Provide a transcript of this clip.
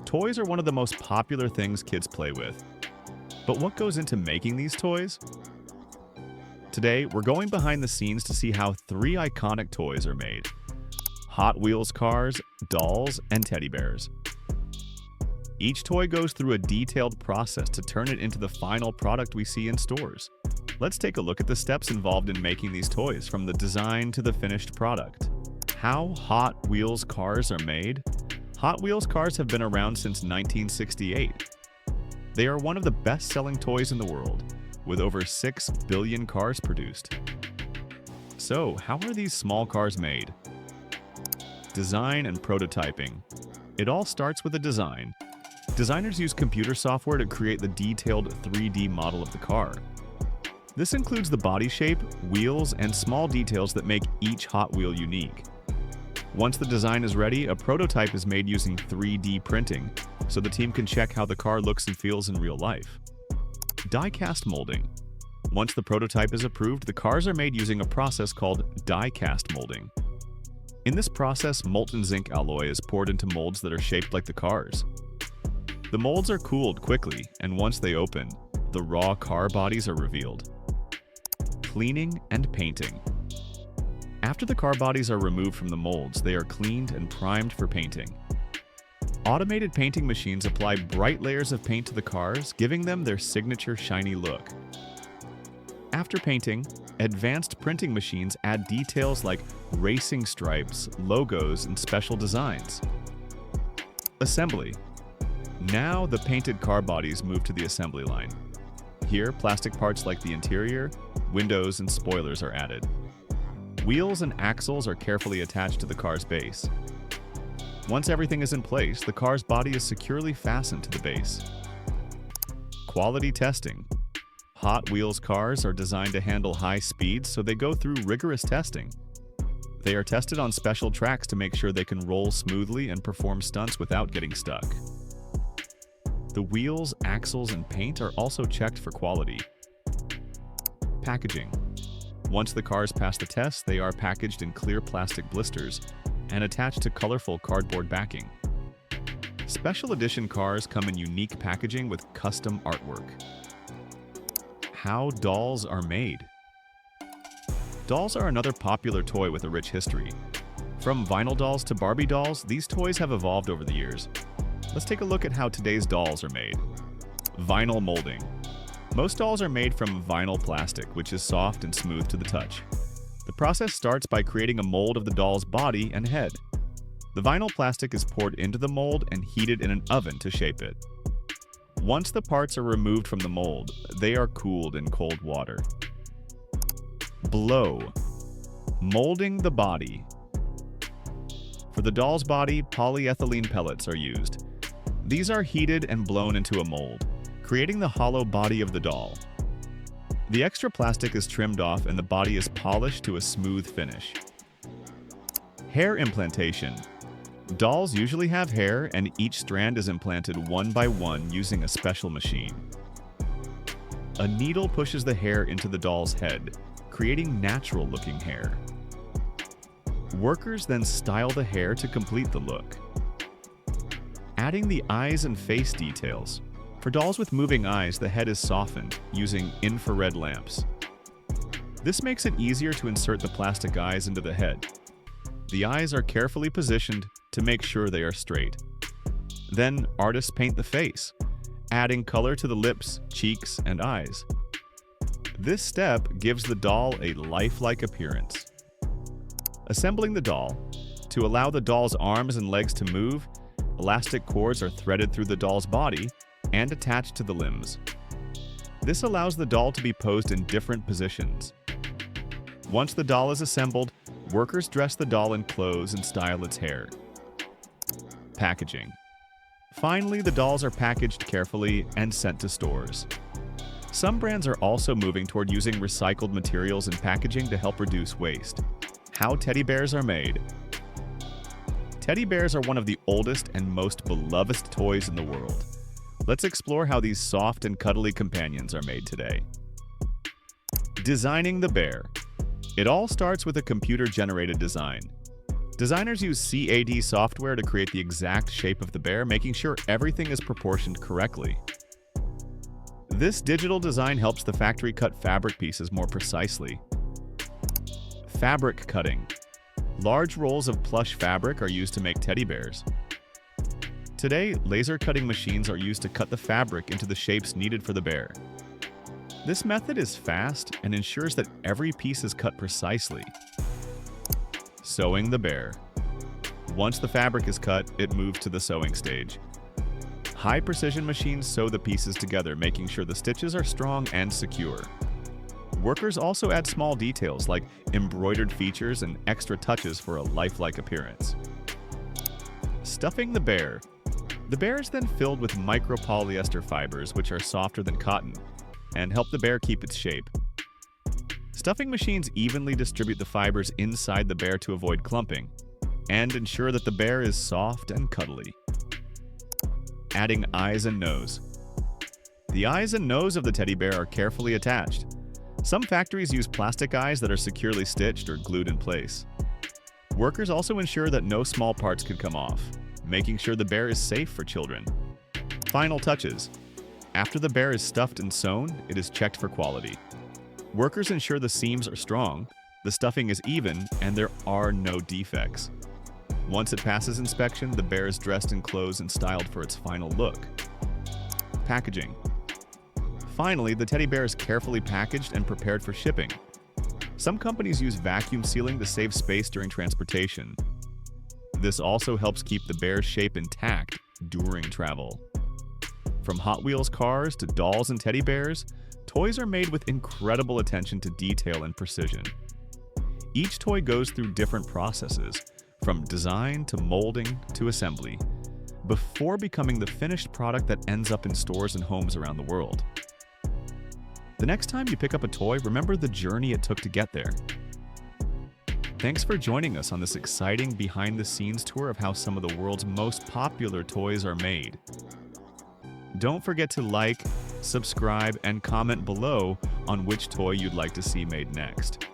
Toys are one of the most popular things kids play with. But what goes into making these toys? Today, we're going behind the scenes to see how three iconic toys are made: Hot Wheels cars, dolls, and teddy bears. Each toy goes through a detailed process to turn it into the final product we see in stores. Let's take a look at the steps involved in making these toys, from the design to the finished product. How Hot Wheels cars are made? Hot Wheels cars have been around since 1968. They are one of the best-selling toys in the world, with over 6 billion cars produced. So, how are these small cars made? Design and prototyping. It all starts with a design. Designers use computer software to create the detailed 3D model of the car. This includes the body shape, wheels, and small details that make each Hot Wheel unique. Once the design is ready, a prototype is made using 3D printing, so the team can check how the car looks and feels in real life. Die-cast molding. Once the prototype is approved, the cars are made using a process called die-cast molding. In this process, molten zinc alloy is poured into molds that are shaped like the cars. The molds are cooled quickly, and once they open, the raw car bodies are revealed. Cleaning and painting. After the car bodies are removed from the molds, they are cleaned and primed for painting. Automated painting machines apply bright layers of paint to the cars, giving them their signature shiny look. After painting, advanced printing machines add details like racing stripes, logos, and special designs. Assembly. Now the painted car bodies move to the assembly line. Here, plastic parts like the interior, windows, and spoilers are added. Wheels and axles are carefully attached to the car's base. Once everything is in place, the car's body is securely fastened to the base. Quality testing. Hot Wheels cars are designed to handle high speeds, so they go through rigorous testing. They are tested on special tracks to make sure they can roll smoothly and perform stunts without getting stuck. The wheels, axles, and paint are also checked for quality. Packaging. Once the cars pass the test, they are packaged in clear plastic blisters and attached to colorful cardboard backing. Special edition cars come in unique packaging with custom artwork. How dolls are made. Dolls are another popular toy with a rich history. From vinyl dolls to Barbie dolls, these toys have evolved over the years. Let's take a look at how today's dolls are made. Vinyl molding. Most dolls are made from vinyl plastic, which is soft and smooth to the touch. The process starts by creating a mold of the doll's body and head. The vinyl plastic is poured into the mold and heated in an oven to shape it. Once the parts are removed from the mold, they are cooled in cold water. Blow. Molding the body. For the doll's body, polyethylene pellets are used. These are heated and blown into a mold, creating the hollow body of the doll. The extra plastic is trimmed off and the body is polished to a smooth finish. Hair implantation. Dolls usually have hair, and each strand is implanted one by one using a special machine. A needle pushes the hair into the doll's head, creating natural-looking hair. Workers then style the hair to complete the look. Adding the eyes and face details. For dolls with moving eyes, the head is softened using infrared lamps. This makes it easier to insert the plastic eyes into the head. The eyes are carefully positioned to make sure they are straight. Then, artists paint the face, adding color to the lips, cheeks, and eyes. This step gives the doll a lifelike appearance. Assembling the doll. To allow the doll's arms and legs to move, elastic cords are threaded through the doll's body and attached to the limbs. This allows the doll to be posed in different positions. Once the doll is assembled, workers dress the doll in clothes and style its hair. Packaging. Finally, the dolls are packaged carefully and sent to stores. Some brands are also moving toward using recycled materials in packaging to help reduce waste. How teddy bears are made. Teddy bears are one of the oldest and most beloved toys in the world. Let's explore how these soft and cuddly companions are made today. Designing the bear. It all starts with a computer-generated design. Designers use CAD software to create the exact shape of the bear, making sure everything is proportioned correctly. This digital design helps the factory cut fabric pieces more precisely. Fabric cutting. Large rolls of plush fabric are used to make teddy bears. Today, laser cutting machines are used to cut the fabric into the shapes needed for the bear. This method is fast and ensures that every piece is cut precisely. Sewing the bear. Once the fabric is cut, it moves to the sewing stage. High-precision machines sew the pieces together, making sure the stitches are strong and secure. Workers also add small details like embroidered features and extra touches for a lifelike appearance. Stuffing the bear. The bear is then filled with micropolyester fibers, which are softer than cotton, and help the bear keep its shape. Stuffing machines evenly distribute the fibers inside the bear to avoid clumping, and ensure that the bear is soft and cuddly. Adding eyes and nose. The eyes and nose of the teddy bear are carefully attached. Some factories use plastic eyes that are securely stitched or glued in place. Workers also ensure that no small parts could come off, making sure the bear is safe for children. Final touches. After the bear is stuffed and sewn, it is checked for quality. Workers ensure the seams are strong, the stuffing is even, and there are no defects. Once it passes inspection, the bear is dressed in clothes and styled for its final look. Packaging. Finally, the teddy bear is carefully packaged and prepared for shipping. Some companies use vacuum sealing to save space during transportation. This also helps keep the bear's shape intact during travel. From Hot Wheels cars to dolls and teddy bears, toys are made with incredible attention to detail and precision. Each toy goes through different processes, from design to molding to assembly, before becoming the finished product that ends up in stores and homes around the world. The next time you pick up a toy, remember the journey it took to get there. Thanks for joining us on this exciting behind-the-scenes tour of how some of the world's most popular toys are made. Don't forget to like, subscribe, and comment below on which toy you'd like to see made next.